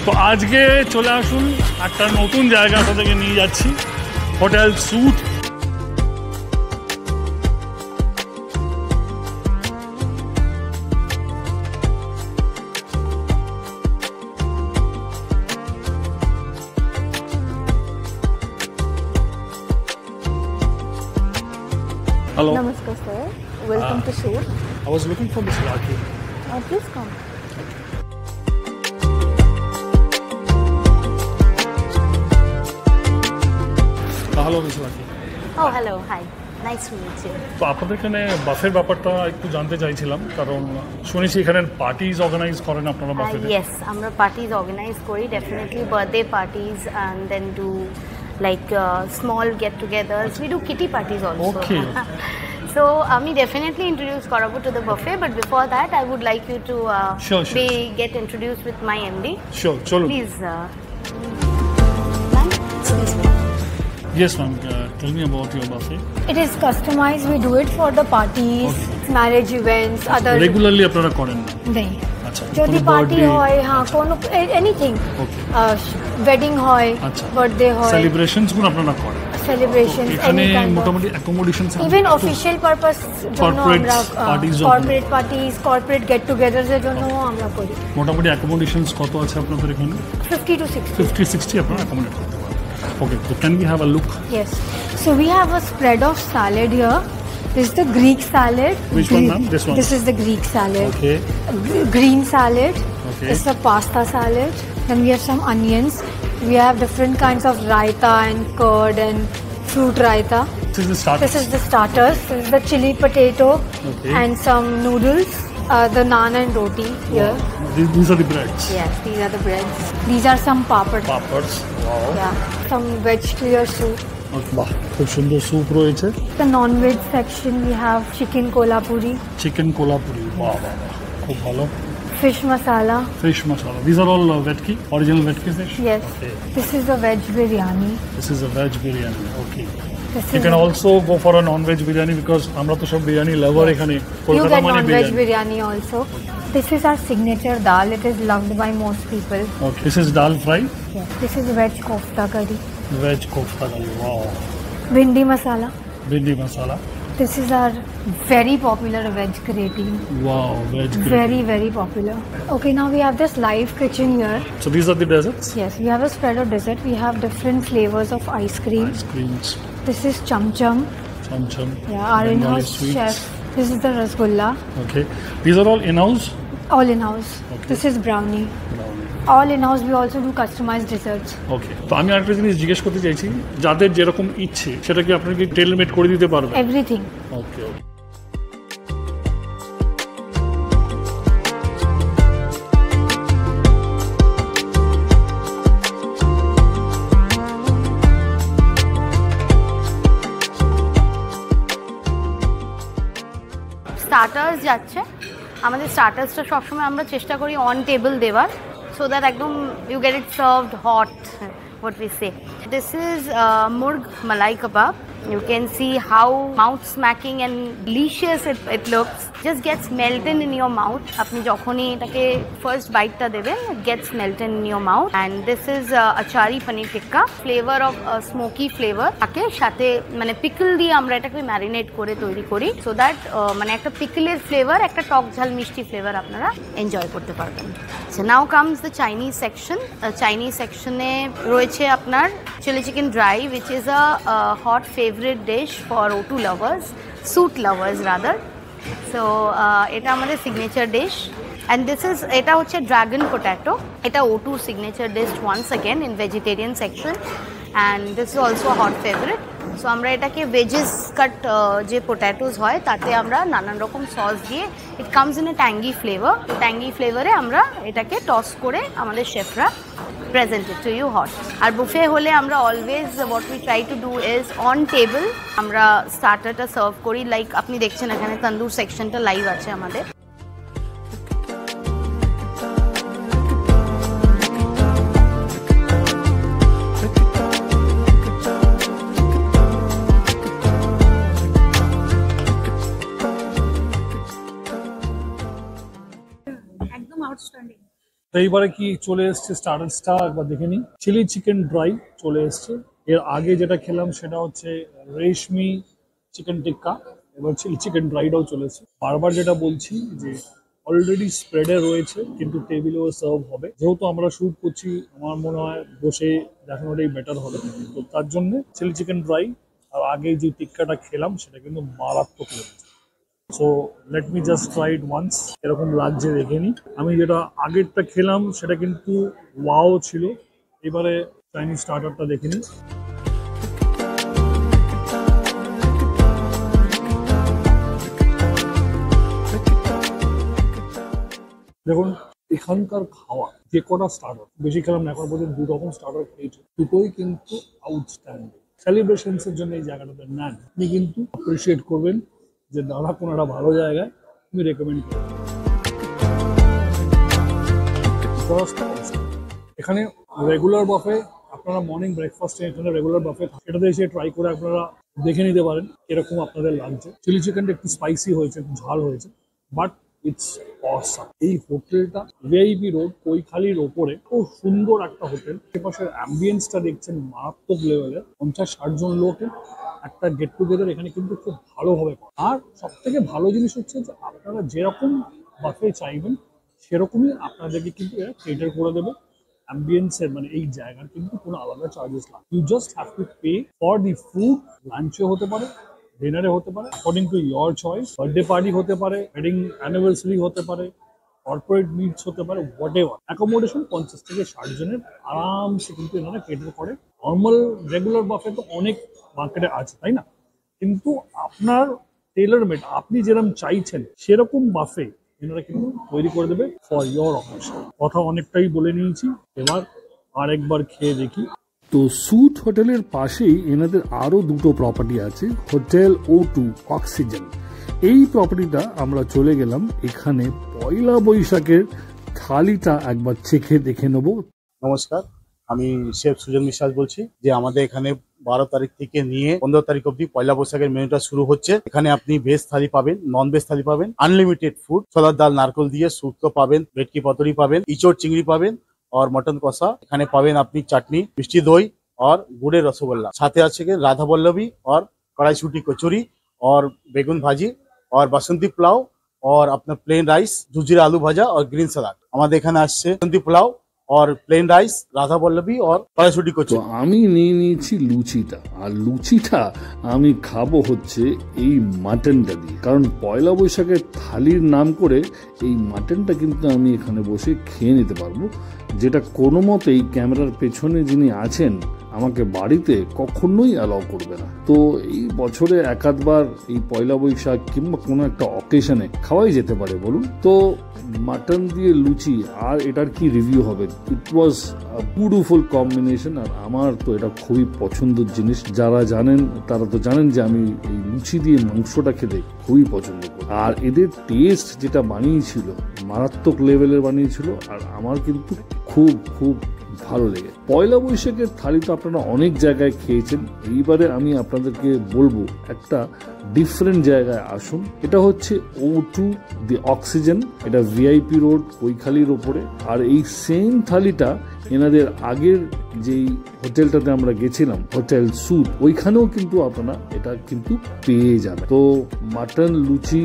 তো আজকে চলে আসুন একটা নতুন জায়গা থেকে নিয়ে যাচ্ছি, hotel suite. Hello. Namaskar, sir. Welcome to Shoot. I was looking for Miss Rakhi. Please come. Hello, Miss Rakhi. Oh, hello. Hi. Nice to meet you. তো আপনাদের এখানে বাফের ব্যাপারটা একটু জানতে চাইছিলাম, কারণ শুনেছি এখানে পার্টিজ অর্গানাইজ করেন আপনারা বাফেতে। Yes, আমরা parties organize করি, definitely birthday parties, and then do like small get-togethers. We do kitty parties also. Okay. So, আমি definitely introduce করাবো to the buffet, but before that, I would like you to Sure. get introduced with my MD. Sure, চলুন। Please, ma'am, excuse me. Yes, ma'am. Tell me about your buffet. It is customized. We do it for the parties, marriage events, other. Regularly আপনারা করেন না? नहीं. আচ্ছা। যদি party হয়, হ্যাঁ, কোনো এনিথিং, ওয়েডিং হয়, বার্থডে হয়, সেলিব্রেশনস গুলো আপনারা করেন। সেলিব্রেশনস এখানে মোটামুটি অ্যাকোমোডেশনস ইভেন অফিশিয়াল পারপাস জন্য আমরা কর্পোরেট পার্টিজ, কর্পোরেট গেট টুগেদারস এর জন্য আমরা করি। মোটামুটি অ্যাকোমোডেশনস কত আছে আপনাদের এখানে? 50 to 60. 50-60 আপনারা অ্যাকোমোডেট করতে পারেন। Okay, so can we have a look? Yes. So we have a spread of salad here. This is the Greek salad. Which one, ma'am? This one? This is the Greek salad. Okay. Green salad. Okay. This is a pasta salad. Then we have some onions. We have different kinds of raita and curd and fruit raita. This is the starter. This is the starters. This is the chili potato and some noodles. The naan and roti here. Wow. These are the breads. Yes, these are the breads. These are some papad. Papads. Wow. Yeah, some veg clear soup. বাহ, খুব সুন্দর soup রয়েছে। The non-veg section we have chicken kolhapuri. Chicken Kolhapuri, বাহ বাহ, খুব ভালো। Fish masala. Fish masala. These are all vetki, original vetki fish? Yes. Okay. This is a veg biryani. This is a veg biryani. Okay. This You is can also go for a non-veg biryani because আমরা তো সব বিরিয়ানি লাভার এখানে। you Kolkata get মানে non-veg biryani. biryani also. This is our signature dal. It is loved by most people. Okay. This is dal fry. Yes. This is veg kofta curry. Veg kofta curry. Wow. Bhindi masala. Bhindi masala. This is our very popular veg gratin. Wow. Veg curry. Very, very popular. Okay, now we have this live kitchen here. So these are the desserts? Yes, we have a spread of dessert. We have different flavors of ice cream. Ice creams. This is cham cham. Cham cham. Yeah, our Bengali in-house sweets. chef. This is the rasgulla. Okay. These are all in-house? All in-house. Okay. This is brownie. Brownie. All in-house. We also do customized desserts. ওকে, তো আমি আরেকটা জিনিস জিজ্ঞেস করতে চাইছি, যাদের যেরকম ইচ্ছে সেটা কি আপনারা কি টেইলর মেড করে দিতে পারবেন? Everything. ওকে ওকে। স্টার্টার্স যাচ্ছে। আমাদের স্টার্টার্সটা সবসময় আমরা চেষ্টা করি অন টেবিল দেওয়ার, সো দ্যাট একদম you get it served hot, what we say. This is murg malai kebab. You can see how mouth smacking and delicious it looks. Just gets melted in your mouth. আপনি যখনই এটাকে first বাইটটা দেবেন, it gets melted in your mouth. And this is achari paneer tikka, flavor of smoky flavor. তাকে সাথে মানে pickle দিয়ে আমরা এটাকে ম্যারিনেট করে তৈরি করি, সো দ্যাট মানে একটা পিকলের ফ্লেভার, একটা টক ঝাল মিষ্টি ফ্লেভার আপনারা এনজয় করতে পারবেন। So now comes the Chinese section. Chinese sectionে রয়েছে আপনার chili chicken dry, which is a hot favorite dish for O2 lovers, suit lovers rather. So এটা আমাদের signature dish, and this is এটা হচ্ছে ড্রাগন পটেটো। এটা O2 signature dish once again in vegetarian section, and this is also a hot favorite. So আমরা এটাকে wedges কাট যে পোট্যাটোস হয় তাতে আমরা নানান রকম সস দিয়ে, it comes in a tangy flavour. Tangy ফ্লেভারে আমরা এটাকে টস করে আমাদের শেফরা প্রেজেন্টেড টু ইউ হট। আর বুফে হলে আমরা always what we try to do is on table আমরা স্টার্টারটা সার্ভ করি। লাইক আপনি দেখছেন এখানে তন্দুর সেকশনটা লাইভ আছে আমাদের। তো এইবারে কি চলে এসছে স্টার্টারসটা একবার দেখে নিই। চিলি চিকেন ড্রাই চলে এসছে। এর আগে যেটা খেলাম সেটা হচ্ছে রেশমি চিকেন টিক্কা, এবার চিলি চিকেন ড্রাইটাও চলে এসছে। বারবার যেটা বলছি যে অলরেডি স্প্রেডে রয়েছে, কিন্তু টেবিলেও সার্ভ হবে। যেহেতু আমরা শুট করছি, আমার মনে হয় বসে দেখানোটাই বেটার হবে। তো তার জন্য চিলি চিকেন ড্রাই আর আগে যে টিক্কাটা খেলাম সেটা কিন্তু মারাত্মক লেগেছে। So let me just try it once, এরকম লাগছে দেখে নি। আমি যেটা আগেরটা খেলাম সেটা কিন্তু ওয়াও ছিল। এবারে চাইনিজ স্টার্টারটা দেখে নিই। দেখুন এখানকার খাওয়া, যে কটা স্টার্টার বেশি খেলাম না, এখন পর্যন্ত 2 রকম স্টার্টার খেয়েছি, দুটোই কিন্তু আউটস্ট্যান্ডিং। সেলিব্রেশনস এর জন্য এই জায়গাটাতে নেন, আপনি কিন্তু অ্যাপ্রিসিয়েট করবেন যে দাদা কোনো একটা ভালো জায়গায় তুমি রেকমেন্ড করবেন। এখানে রেগুলার বাফে, আপনারা মর্নিং ব্রেকফাস্টে এখানে রেগুলার বাফে সেটাতে এসে ট্রাই করে আপনারা দেখে নিতে পারেন এরকম আপনাদের লাগছে। চিলি চিকেনটা একটু স্পাইসি হয়েছে, একটু ঝাল হয়েছে, বাট ইটস অসাম। এই হোটেলটা ভিআইপি রোড কৈখালির ওপরে, খুব সুন্দর একটা হোটেল। আশেপাশের অ্যাম্বিয়েন্সটা দেখছেন মারাত্মক লেভেলের। 50-60 জন লোকের একটা গেট টুগেদার এখানে কিন্তু খুব ভালোভাবে করে। আর সব থেকে ভালো জিনিস হচ্ছে যে আপনারা যেরকম বাফে চাইবেন সেরকমই আপনাদেরকে কিন্তু এরা কেটার করে দেবে। অ্যাম্বিয়েন্সের মানে এই জায়গার কিন্তু কোনো আলাদা চার্জেস লাগে। You just have to pay for the food. লাঞ্চে হতে পারে, ডিনারে হতে পারে, according to your choice. Birthday party হতে পারে, ওয়েডিং অ্যানিভার্সারি হতে পারে, কর্পোরেট মিটস হতে পারে, হোয়াট এভার। অ্যাকোমোডেশন 50 থেকে 60 জনের আরামসে কিন্তু এনারা কেটার করে। নর্মাল রেগুলার বাফে তো অনেক মার্কেটে আছে, তাই না? কিন্তু আপনার টেইলর মেড, আপনি যেরকম চাইছেন সেরকম বাফে এনারা কিন্তু তৈরি করে দেবে ফর ইয়োর অকেশন। কথা অনেকটাই বলে নিয়েছি, এবার আরেকবার খেয়ে দেখি। তো সুট হোটেলের পাশেই এনাদের আরো দুটো প্রপার্টি আছে, হোটেল O2 অক্সিজেন। এই প্রপার্টিটা আমরা চলে গেলাম। এখানে পয়লা বৈশাখের থালিটা একবার চেখে দেখে নেব। নমস্কার, আমি শেফ সুজন বিশ্বাস বলছি। যে আমাদের এখানে 12 তারিখ থেকে নিয়ে 15 তারিখ অব্দি পয়লা বৈশাখের মেনুটা শুরু হচ্ছে। এখানে আপনি ভেজ থালি পাবেন, নন ভেজ থালি পাবেন, আনলিমিটেড ফুড, ছোলার ডাল নারকেল দিয়ে শুক্তো পাবেন, ভেটকি পাতুরি পাবেন, ইচড় চিংড়ি পাবেন और मटन कषा। এখানে পাবেন আপনি চাটনি, মিষ্টি দই और गुड़े रसगोल्ला। साथे আছে राधा वल्लभी और कढ़ाईछुटी कचौरी और बेगुन भाजी और बासंती पुलाव और अपना प्लेन राइस, जुजीरा आलू भाजा और ग्रीन सलाद। আমাদের এখানে আসছে বাসন্তী পোলাও और प्लेन राइस, राधा वल्लभी और कढ़ाईछुटी कचौरी। তো আমি নিয়ে নিয়েছি লুচিটা, আর লুচিটা আমি খাবো হচ্ছে এই মাটনটা দিয়ে। কারণ পয়লা বৈশাখের থালির নাম করে এই মাটনটা কিন্তু আমি এখানে বসে খেয়ে নিতে পারবো, যেটা কোনো মতেই ক্যামেরার পেছনে যিনি আছেন আমাকে বাড়িতে কখনোই অ্যালাউ করবে না। তো এই বছরে একাধবার এই পয়লা বৈশাখ কিংবা কোনো একটা অকেশনে খাওয়াই যেতে পারে বলুন। তো মাটন দিয়ে লুচি, আর এটার কি রিভিউ হবে, ইট ওয়াজ আ বিউটিফুল কম্বিনেশন। আর আমার তো এটা খুবই পছন্দের জিনিস। যারা জানেন তারা তো জানেন যে আমি এই লুচি দিয়ে মাংসটা খেতে খুবই পছন্দ করি। আর এদের টেস্ট যেটা বানিয়েছিল মারাত্মক লেভেলের বানিয়েছিল, আর আমার কিন্তু খুব খুব ভালো লেগে। পয়লা বৈশাখের থালি তো আপনারা অনেক জায়গায় খেয়েছেন, এইবারে আমি আপনাদেরকে বলবো একটা ডিফারেন্ট জায়গায় আসুন। এটা হচ্ছে O2 দি অক্সিজেন, এটা ভিআইপি রোড কৈখালির ওপরে। আর এই সেম থালিটা এনাদের আগের যেই হোটেলটাতে আমরা গেছিলাম, হোটেল সুট, ওইখানেও কিন্তু আপনারা এটা কিন্তু পেয়ে যাবেন। তো মাটন লুচি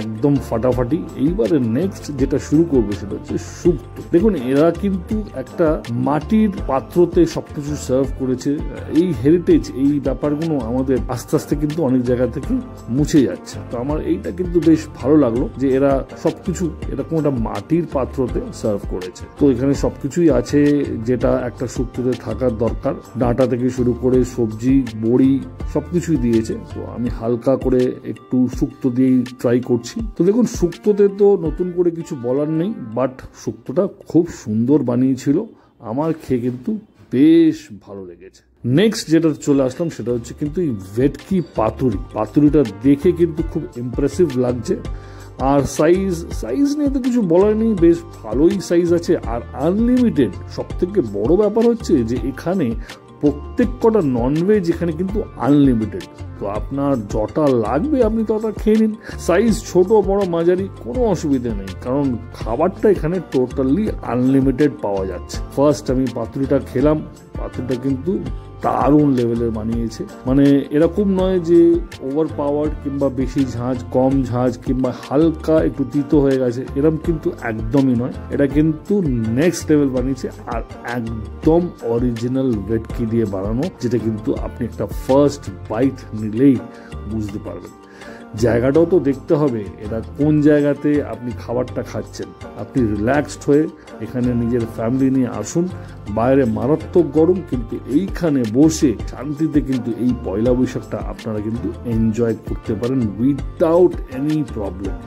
একদম ফাটাফাটি। এইবারে নেক্সট যেটা শুরু করবো সেটা হচ্ছে শুক্তো। দেখুন এরা কিন্তু একটা মাটির পাত্রতে সবকিছু সার্ভ করেছে। এই হেরিটেজ, এই ব্যাপারগুলো আমাদের আস্তে আস্তে কিন্তু অনেক জায়গা থেকে মুছে যাচ্ছে। তো আমার এইটা কিন্তু বেশ ভালো লাগলো যে এরা সবকিছু এরকম একটা মাটির পাত্রতে সার্ভ করেছে। তো এখানে সবকিছুই আছে যেটা একটা শুক্তোতে থাকার দরকার। ডাঁটা থেকে শুরু করে সবজি, বড়ি সবকিছুই দিয়েছে। তো আমি হালকা করে একটু শুক্তো দিয়েই ট্রাই করছি। তো দেখুন শুক্তোতে তো নতুন করে কিছু বলার নেই, বাট শুক্তোটা খুব সুন্দর বানিয়েছিল। আমার খেয়ে কিন্তু বেশ ভালো লেগেছে। নেক্সট যেটা চলে আসলাম সেটা হচ্ছে কিন্তু এই ভেটকি পাতুরি। পাতুরিটা দেখে কিন্তু খুব ইমপ্রেসিভ লাগছে। আর সাইজ নিয়ে তো কিছু বলার নেই, বেশ ভালোই সাইজ আছে আর আনলিমিটেড। সব থেকে বড় ব্যাপার হচ্ছে যে এখানে প্রত্যেক কটা ননভেজ এখানে কিন্তু আনলিমিটেড। তো আপনার যটা লাগবে আপনি তটা খেয়ে নিন। সাইজ ছোট বড় মাঝারি কোনো অসুবিধা নেই, কারণ খাবারটা এখানে টোটালি আনলিমিটেড পাওয়া যাচ্ছে। ফার্স্ট আমি পাতুরিটা খেলাম, পাতুরিটা কিন্তু দারুণ লেভেলের বানিয়েছে। মানে এরকম নয় যে ওভার পাওয়ার কিংবা বেশি ঝাঁঝ, কম ঝাঁঝ কিংবা হালকা একটু তিতো হয়ে গেছে, এরকম কিন্তু একদমই নয়। এটা কিন্তু নেক্সট লেভেল বানিয়েছে, আর একদম অরিজিনাল ভেটকি দিয়ে বানানো, যেটা কিন্তু আপনি একটা ফার্স্ট বাইট নিলেই বুঝতে পারবেন। জায়গাটাও তো দেখতে হবে, এটা কোন জায়গাতে আপনি খাবারটা খাচ্ছেন। আপনি রিল্যাক্সড হয়ে এখানে নিজের ফ্যামিলি নিয়ে আসুন। বাইরে মারাত্মক গরম, কিন্তু এইখানে বসে শান্তিতে কিন্তু এই পয়লা বৈশাখটা আপনারা কিন্তু এনজয় করতে পারেন উইদাউট এনি প্রবলেম।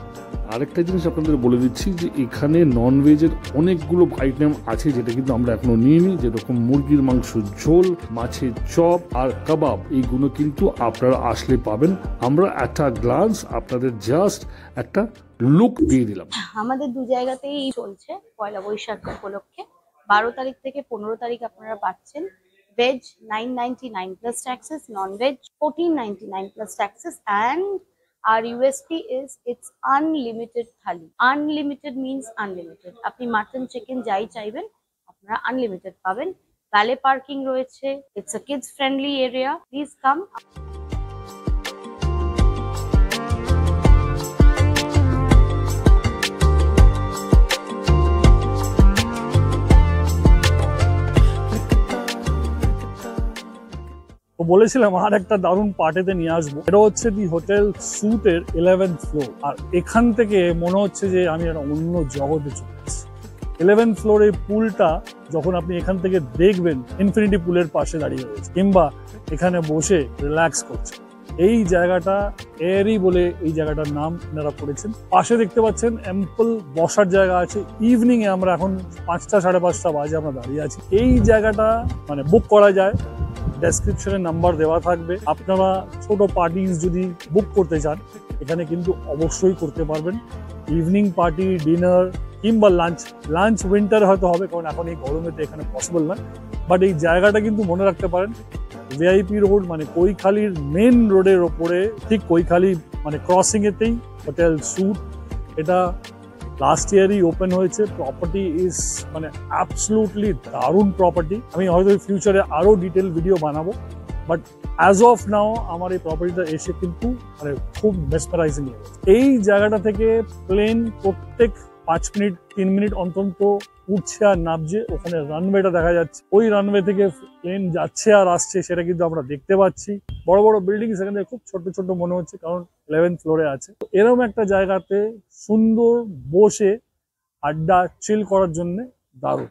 আরেকটা জিনিস আপনাদের বলে দিচ্ছি যে এখানে ননভেজের অনেকগুলো আইটেম আছে, যেটা কিন্তু আমরা এখনো নিইনি, যেরকম মুরগির মাংস ঝোল, মাছের চপ আর কাবাব। এইগুলো কিন্তু আপনারা আসলে পাবেন। আমরা একটা গ্লান্স আপনাদের জাস্ট একটা লুক দিয়ে দিলাম। আমাদের দু জায়গাতেই চলছে পয়লা বৈশাখ উপলক্ষে। 12 তারিখ থেকে 15 তারিখ আপনারা পাচ্ছেন veg 999 plus taxes, non veg 1499 plus taxes, and our USP is it's unlimited thali. Unlimited means unlimited. আপনি মাটন চিকেন যাই চাইবেন আপনারা আনলিমিটেড পাবেন। ভ্যালে পার্কিং রয়েছে। It's a kids friendly area. Please come. তো বলেছিলাম আর একটা দারুণ পার্টিতে নিয়ে আসবো। এটা হচ্ছে দি হোটেল সুটের 11th ফ্লোর, আর এখান থেকে মনে হচ্ছে যে আমি একটা অন্য জগতে চলে এসেছি। 11th ফ্লোরে পুলটা যখন আপনি এখান থেকে দেখবেন, ইনফিনিটি পুলের পাশে দাঁড়িয়ে রয়েছে, কিংবা এখানে বসে রিল্যাক্স করছে। এই জায়গাটা এয়ারি বলে এই জায়গাটার নাম এনারা করেছেন। পাশে দেখতে পাচ্ছেন অ্যাম্পল বসার জায়গা আছে। ইভিনিং এ আমরা এখন 5টা 5:30 বাজে আমরা দাঁড়িয়ে আছি। এই জায়গাটা মানে বুক করা যায়, ডেসক্রিপশনে নাম্বার দেওয়া থাকবে। আপনারা ছোট পার্টিস যদি বুক করতে চান এখানে কিন্তু অবশ্যই করতে পারবেন। ইভিনিং পার্টি, ডিনার কিংবা লাঞ্চ উইন্টার হয়তো হবে, কারণ এখন এই গরমেতে এখানে পসিবল না। বাট এই জায়গাটা কিন্তু মনে রাখতে পারেন, ভিআইপি রোড মানে কৈখালির মেন রোডের ওপরে, ঠিক কৈখালি মানে ক্রসিং এতেই হোটেল সুট। এটা লাস্ট ইয়ারই ওপেন হয়েছে। প্রপার্টি ইজ মানে অ্যাবসলুটলি দারুণ প্রপার্টি। আমি হয়তো ফিউচারে আরো ডিটেল ভিডিও বানাবো, বাট অ্যাজ অফ নাও আমার এই প্রপার্টিটা এসে কিন্তু মানে খুব মেসমারাইজিং লাগে। এই জায়গাটা থেকে প্লেন প্রত্যেক 5 মিনিট 3 মিনিট অন্তত উঠছে আর নামছে। ওখানে রানওয়েটা দেখা যাচ্ছে, ওই রানওয়ে থেকে প্লেন যাচ্ছে আর আসছে, সেটা কিন্তু আমরা দেখতে পাচ্ছি। বড় বড় বিল্ডিং সেখানে খুব ছোট ছোট মনে হচ্ছে, কারণ 11th ফ্লোরে আছে। এরকম একটা জায়গাতে সুন্দর বসে আড্ডা চিল করার জন্য দারুণ।